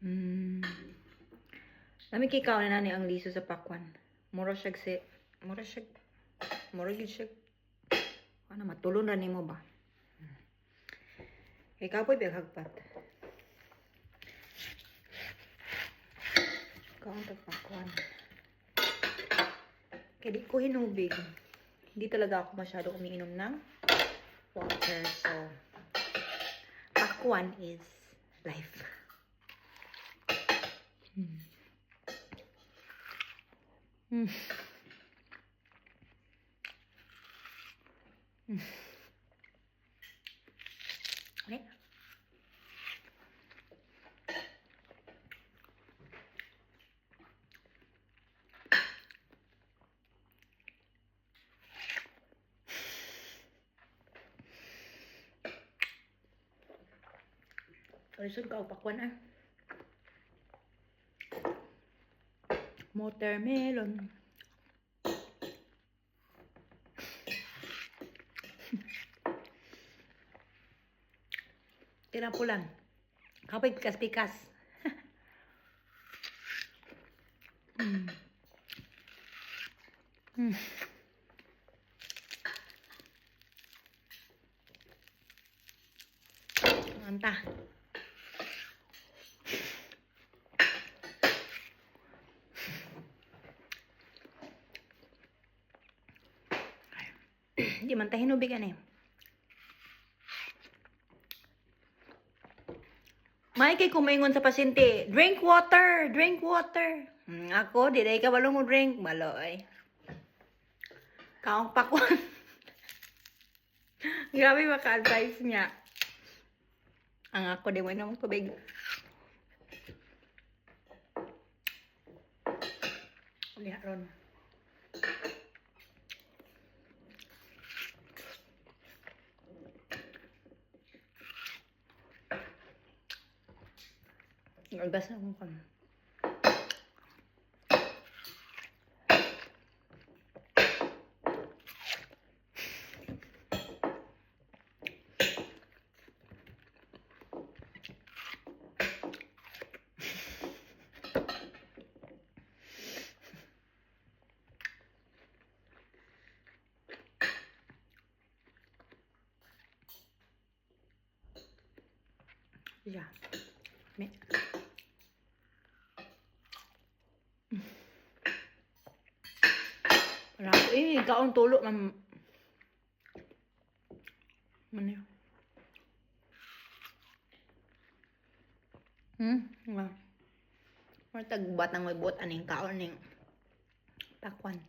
Hmm. Nami kikaw na nani ang liso sa pakwan. Mura siya si... Mura siya... Mura siya... Ano, matulon na nimo ba? Ikaw po'y bighagpat. Ikaw ang tagpakwan. Kaya di ko hinubig. Hindi talaga ako masyado umiinom ng water. So, pakwan is life. Mm. Okay. Lisod ka, pakwan ah. Watermelon. Tira po lang. Kapag pikas-pikas. Anta. Di man tayo hinubigan eh. May kay kumaingon sa pasyente, drink water, drink water. Ako, di day ka balong mo drink. Maloy. Kaong pakwan. Grabe maka-advise niya. Ang ako, di mo na mong tubig. Lihat ron. Nagbas na akong kan. Ya. Me. Wala ko. Kaon tulo. Ano yun? Wala. Wala tagbat ng may bot. Ano yung kaon ng pakwan.